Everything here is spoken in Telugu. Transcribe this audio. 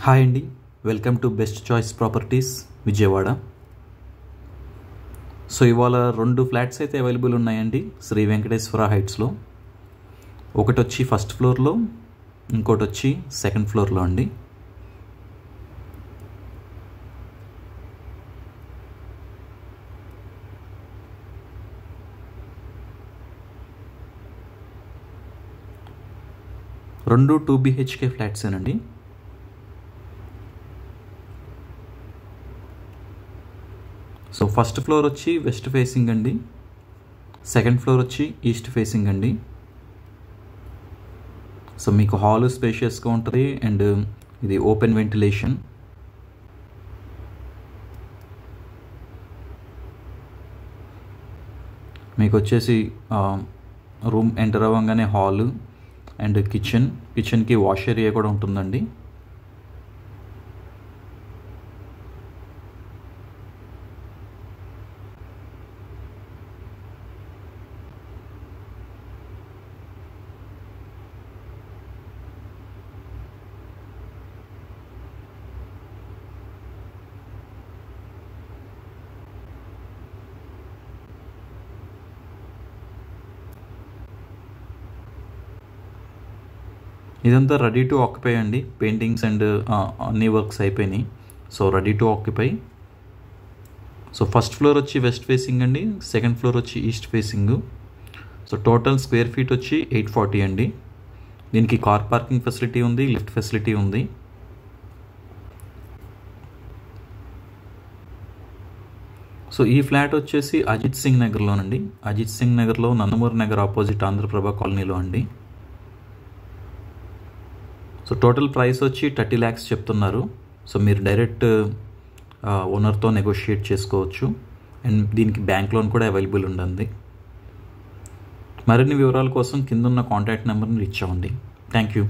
హాయ్ అండి, welcome to best choice properties Vijayawada. So ఇవాళ 2 ఫ్లాట్స్ అయితే అవైలబుల్ ఉన్నాయండి శ్రీ వెంకటేశ్వర హైట్స్లో. ఒకటి వచ్చి ఫస్ట్ ఫ్లోర్లో, ఇంకోటి వచ్చి సెకండ్ ఫ్లోర్లో అండి. రెండు 2 BHK ఫ్లాట్సేనండి. సో ఫస్ట్ ఫ్లోర్ వచ్చి వెస్ట్ ఫేసింగ్ అండి, సెకండ్ ఫ్లోర్ వచ్చి ఈస్ట్ ఫేసింగ్ అండి. సో మీకు హాల్ స్పేషియస్గా ఉంటుంది అండ్ ఇది ఓపెన్ వెంటిలేషన్. మీకు వచ్చేసి రూమ్ ఎంటర్ అవ్వగానే హాల్ అండ్ కిచెన్కి వాష్ ఏరియా కూడా ఉంటుందండి. ఇదంతా రెడీ టు ఆక్యుపై అండి. పెయింటింగ్స్ అండ్ అన్ని వర్క్స్ అయిపోయినాయి. So ready to occupy. So first floor వచ్చి వెస్ట్ ఫేసింగ్ అండి, సెకండ్ ఫ్లోర్ వచ్చి east facing. So total square feet వచ్చి 840 అండి. దీనికి కార్ పార్కింగ్ ఫెసిలిటీ ఉంది, లిఫ్ట్ ఫెసిలిటీ ఉంది. సో ఈ ఫ్లాట్ వచ్చేసి అజిత్ సింగ్ నగర్లోనండి. అజిత్ సింగ్ నగర్లో నందమూరి నగర్ ఆపోజిట్ ఆంధ్రప్రభ కాలనీలో అండి. సో టోటల్ ప్రైస్ వచ్చి 30 lakhs చెప్తున్నారు. సో మీరు డైరెక్ట్ ఓనర్తో నెగోషియేట్ చేసుకోవచ్చు అండ్ దీనికి బ్యాంక్ లోన్ కూడా అవైలబుల్ ఉంటుంది. మరిన్ని వివరాల కోసం కింద ఉన్న కాంటాక్ట్ నెంబర్ని రీచ్ అవ్వండి. Thank you.